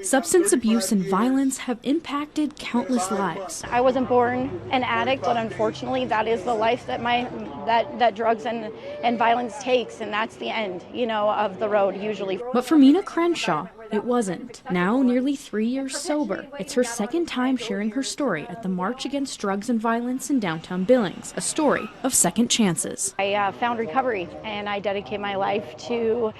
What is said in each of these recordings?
Substance abuse and violence have impacted countless lives. I wasn't born an addict, but unfortunately that is the life that that drugs and violence takes, and that's the end, of the road usually. But for Mina Crenshaw, it wasn't. Now nearly 3 years sober, it's her second time sharing her story at the March Against Drugs and Violence in downtown Billings, a story of second chances. I found recovery, and I dedicate my life to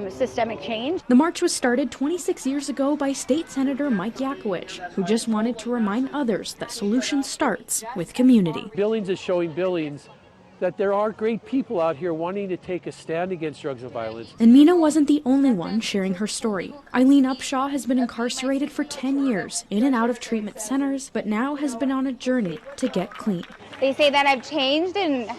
systemic change. The march was started 26 years ago by State Senator Mike Yakowicz, who just wanted to remind others that solution starts with community. Billings is showing Billings that there are great people out here wanting to take a stand against drugs and violence. And Mina wasn't the only one sharing her story. Eileen Upshaw has been incarcerated for 10 years, in and out of treatment centers, but now has been on a journey to get clean. They say that I've changed, and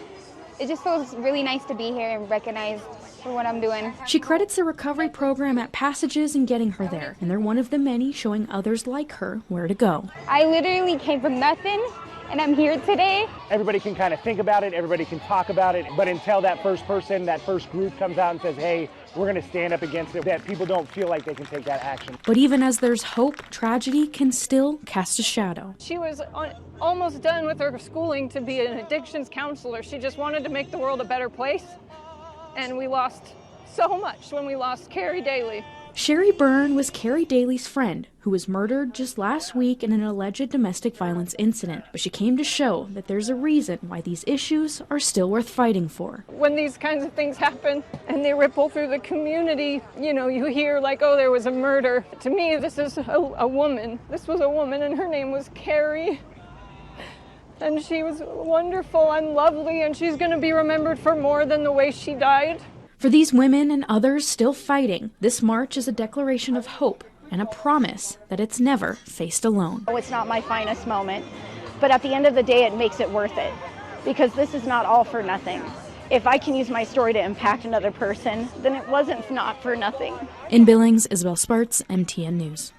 it just feels really nice to be here and recognized for what I'm doing. She credits the recovery program at Passages in getting her there, and they're one of the many showing others like her where to go. I literally came from nothing, and I'm here today. Everybody can kind of think about it, everybody can talk about it, but until that first person, that first group comes out and says, hey, we're going to stand up against it, that people don't feel like they can take that action. But even as there's hope, tragedy can still cast a shadow. She was almost done with her schooling to be an addictions counselor. She just wanted to make the world a better place. And we lost so much when we lost Carrie Daly. Sherry Byrne was Carrie Daly's friend, who was murdered just last week in an alleged domestic violence incident. But she came to show that there's a reason why these issues are still worth fighting for. When these kinds of things happen and they ripple through the community, you hear like, oh, there was a murder. To me, this is a woman. This was a woman, and her name was Carrie. And she was wonderful and lovely, and she's going to be remembered for more than the way she died. For these women and others still fighting, this march is a declaration of hope and a promise that it's never faced alone. Oh, it's not my finest moment, but at the end of the day, it makes it worth it, because this is not all for nothing. If I can use my story to impact another person, then it wasn't not for nothing. In Billings, Isabel Sparts, MTN News.